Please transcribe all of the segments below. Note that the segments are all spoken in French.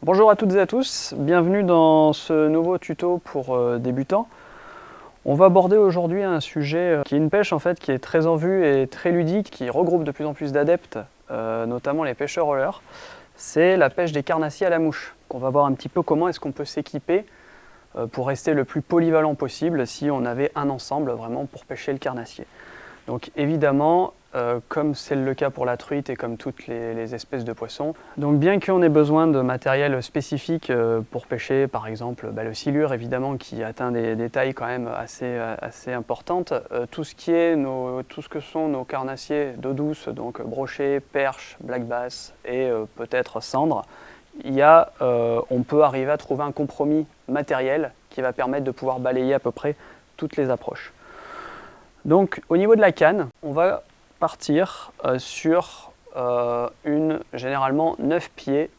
Bonjour à toutes et à tous, bienvenue dans ce nouveau tuto pour débutants. On va aborder aujourd'hui un sujet qui est une pêche en fait qui est très en vue et très ludique, qui regroupe de plus en plus d'adeptes, notamment les pêcheurs au leurre. C'est la pêche des carnassiers à la mouche. On va voir un petit peu comment est-ce qu'on peut s'équiper pour rester le plus polyvalent possible si on avait un ensemble vraiment pour pêcher le carnassier. Donc évidemment, comme c'est le cas pour la truite et comme toutes les espèces de poissons, donc bien qu'on ait besoin de matériel spécifique pour pêcher, par exemple le silure évidemment qui atteint des tailles quand même assez importantes, tout ce que sont nos carnassiers d'eau douce, donc brochet, perche, black bass et peut-être cendre, on peut arriver à trouver un compromis matériel qui va permettre de pouvoir balayer à peu près toutes les approches. Donc au niveau de la canne, on va partir sur généralement 9 pieds,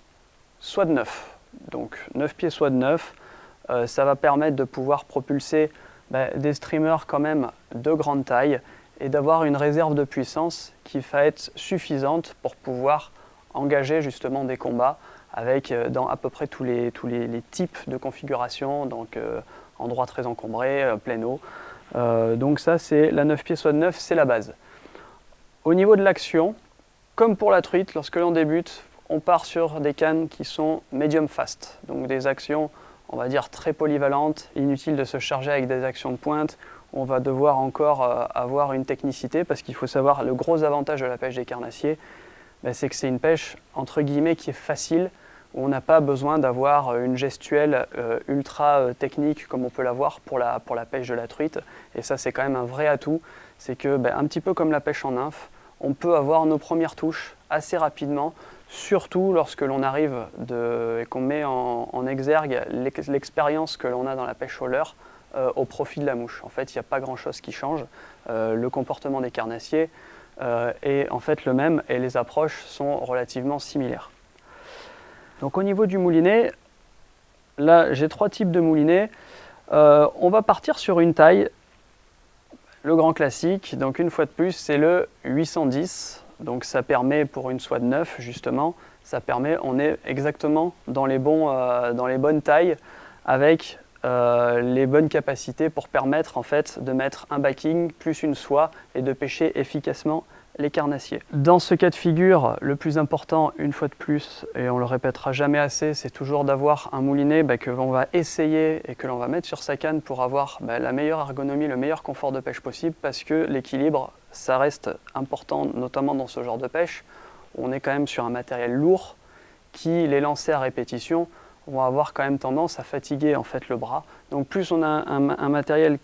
soit de 9. Donc 9 pieds, soit de 9, ça va permettre de pouvoir propulser des streamers quand même de grande taille et d'avoir une réserve de puissance qui va être suffisante pour pouvoir engager justement des combats avec dans à peu près tous les types de configurations, donc endroit très encombré, plein eau. Donc ça c'est la 9 pieds soit de 9, c'est la base. Au niveau de l'action, comme pour la truite, lorsque l'on débute, on part sur des cannes qui sont medium fast, donc des actions on va dire très polyvalentes, inutile de se charger avec des actions de pointe, on va devoir encore avoir une technicité parce qu'il faut savoir le gros avantage de la pêche des carnassiers, c'est que c'est une pêche entre guillemets qui est facile, où on n'a pas besoin d'avoir une gestuelle ultra technique comme on peut l'avoir pour la pêche de la truite. Et ça c'est quand même un vrai atout, c'est que un petit peu comme la pêche en nymphe, on peut avoir nos premières touches assez rapidement, surtout lorsque l'on arrive et qu'on met en exergue l'expérience que l'on a dans la pêche au leurre au profit de la mouche. En fait il n'y a pas grand chose qui change, le comportement des carnassiers est en fait le même et les approches sont relativement similaires. Donc au niveau du moulinet, là j'ai 3 types de moulinets. On va partir sur une taille, le grand classique, donc une fois de plus c'est le 810, donc ça permet pour une soie de 9 justement, on est exactement dans les bonnes tailles avec les bonnes capacités pour permettre en fait de mettre un backing plus une soie et de pêcher efficacement les carnassiers. Dans ce cas de figure, le plus important, une fois de plus, et on le répétera jamais assez, c'est toujours d'avoir un moulinet que l'on va essayer et que l'on va mettre sur sa canne pour avoir la meilleure ergonomie, le meilleur confort de pêche possible, parce que l'équilibre, ça reste important, notamment dans ce genre de pêche, où on est quand même sur un matériel lourd, qui, les lancers à répétition, vont avoir quand même tendance à fatiguer en fait le bras. Donc plus on a un matériel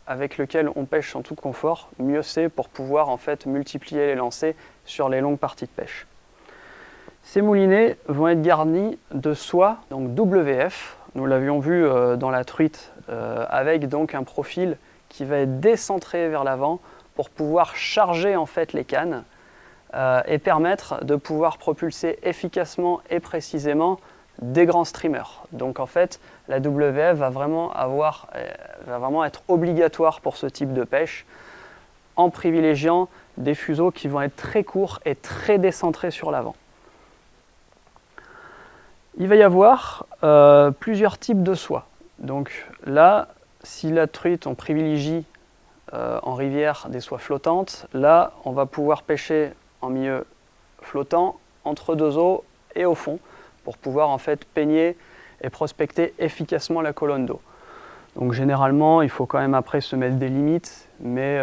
avec lequel on pêche en tout confort, mieux c'est pour pouvoir en fait multiplier les lancers sur les longues parties de pêche. Ces moulinets vont être garnis de soie, donc WF, nous l'avions vu dans la truite, avec donc un profil qui va être décentré vers l'avant pour pouvoir charger en fait les cannes et permettre de pouvoir propulser efficacement et précisément des grands streamers. Donc en fait, la WF va vraiment être obligatoire pour ce type de pêche en privilégiant des fuseaux qui vont être très courts et très décentrés sur l'avant. Il va y avoir plusieurs types de soies. Donc là, si la truite, on privilégie en rivière des soies flottantes, là, on va pouvoir pêcher en milieu flottant, entre deux eaux et au fond, pour pouvoir en fait peigner et prospecter efficacement la colonne d'eau. Donc généralement, il faut quand même après se mettre des limites, mais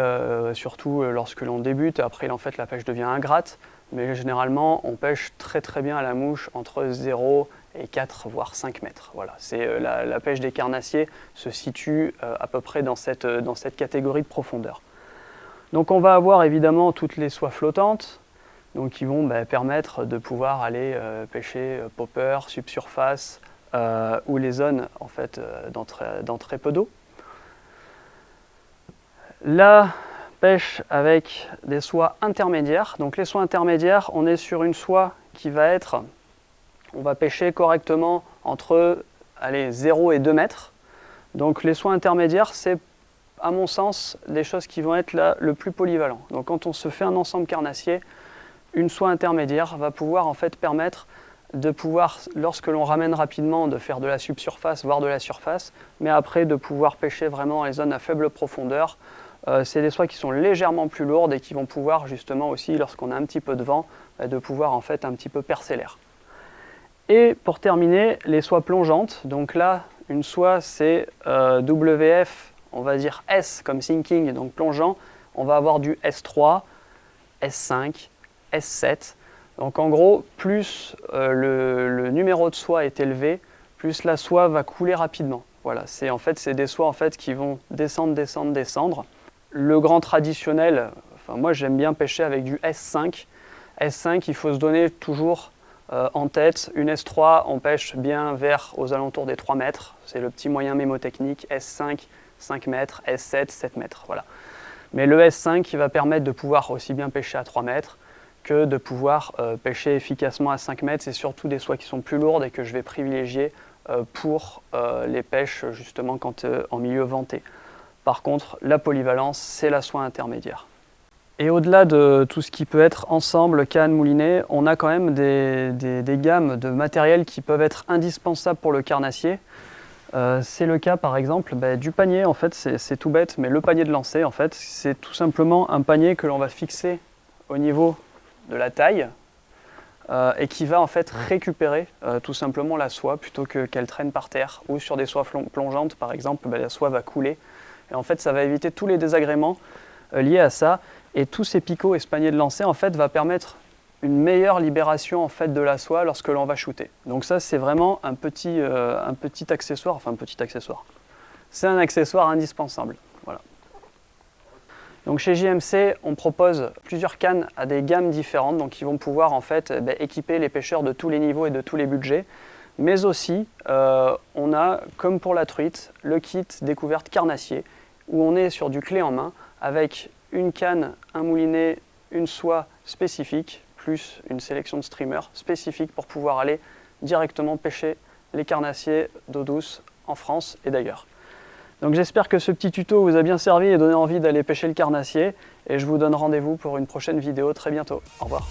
surtout lorsque l'on débute, après en fait la pêche devient ingrate, mais généralement on pêche très très bien à la mouche entre 0 et 4 voire 5 mètres. Voilà, la pêche des carnassiers se situe à peu près dans cette catégorie de profondeur. Donc on va avoir évidemment toutes les soies flottantes, donc qui vont permettre de pouvoir aller pêcher popper, subsurface ou les zones en fait, dans très peu d'eau. La pêche avec des soies intermédiaires, donc les soies intermédiaires, on est sur une soie qui va être, on va pêcher correctement entre 0 et 2 mètres. Donc les soies intermédiaires, c'est à mon sens des choses qui vont être là le plus polyvalent. Donc quand on se fait un ensemble carnassier, une soie intermédiaire va pouvoir en fait permettre de pouvoir, lorsque l'on ramène rapidement, de faire de la subsurface, voire de la surface, mais après de pouvoir pêcher vraiment dans les zones à faible profondeur. C'est des soies qui sont légèrement plus lourdes et qui vont pouvoir justement aussi, lorsqu'on a un petit peu de vent, de pouvoir en fait un petit peu percer l'air. Et pour terminer, les soies plongeantes. Donc là, une soie c'est WF, on va dire S comme sinking, donc plongeant. On va avoir du S3, S5, S7. Donc en gros, plus le numéro de soie est élevé, plus la soie va couler rapidement. Voilà, c'est des soies en fait, qui vont descendre, descendre, descendre. Le grand traditionnel, moi j'aime bien pêcher avec du S5. S5, il faut se donner toujours en tête. Une S3, on pêche bien aux alentours des 3 mètres. C'est le petit moyen mémotechnique. S5, 5 mètres. S7, 7 mètres. Voilà. Mais le S5 il va permettre de pouvoir aussi bien pêcher à 3 mètres que de pouvoir pêcher efficacement à 5 mètres. C'est surtout des soies qui sont plus lourdes et que je vais privilégier pour les pêches justement quand en milieu venté. Par contre, la polyvalence, c'est la soie intermédiaire. Et au-delà de tout ce qui peut être ensemble, canne, moulinet, on a quand même des gammes de matériel qui peuvent être indispensables pour le carnassier. C'est le cas par exemple du panier. En fait, c'est tout bête, mais le panier de lancer, en fait, c'est tout simplement un panier que l'on va fixer au niveau de la taille et qui va en fait récupérer tout simplement la soie plutôt qu'elle traîne par terre, ou sur des soies plongeantes par exemple, la soie va couler et en fait ça va éviter tous les désagréments liés à ça, et tous ces picots et ce panier de lancer en fait va permettre une meilleure libération en fait de la soie lorsque l'on va shooter. Donc ça c'est vraiment un petit accessoire, c'est un accessoire indispensable. Voilà. Donc chez JMC, on propose plusieurs cannes à des gammes différentes, donc qui vont pouvoir en fait équiper les pêcheurs de tous les niveaux et de tous les budgets. Mais aussi, on a, comme pour la truite, le kit découverte carnassier, où on est sur du clé en main, avec une canne, un moulinet, une soie spécifique, plus une sélection de streamers spécifiques pour pouvoir aller directement pêcher les carnassiers d'eau douce en France et d'ailleurs. Donc j'espère que ce petit tuto vous a bien servi et donné envie d'aller pêcher le carnassier, et je vous donne rendez-vous pour une prochaine vidéo très bientôt. Au revoir.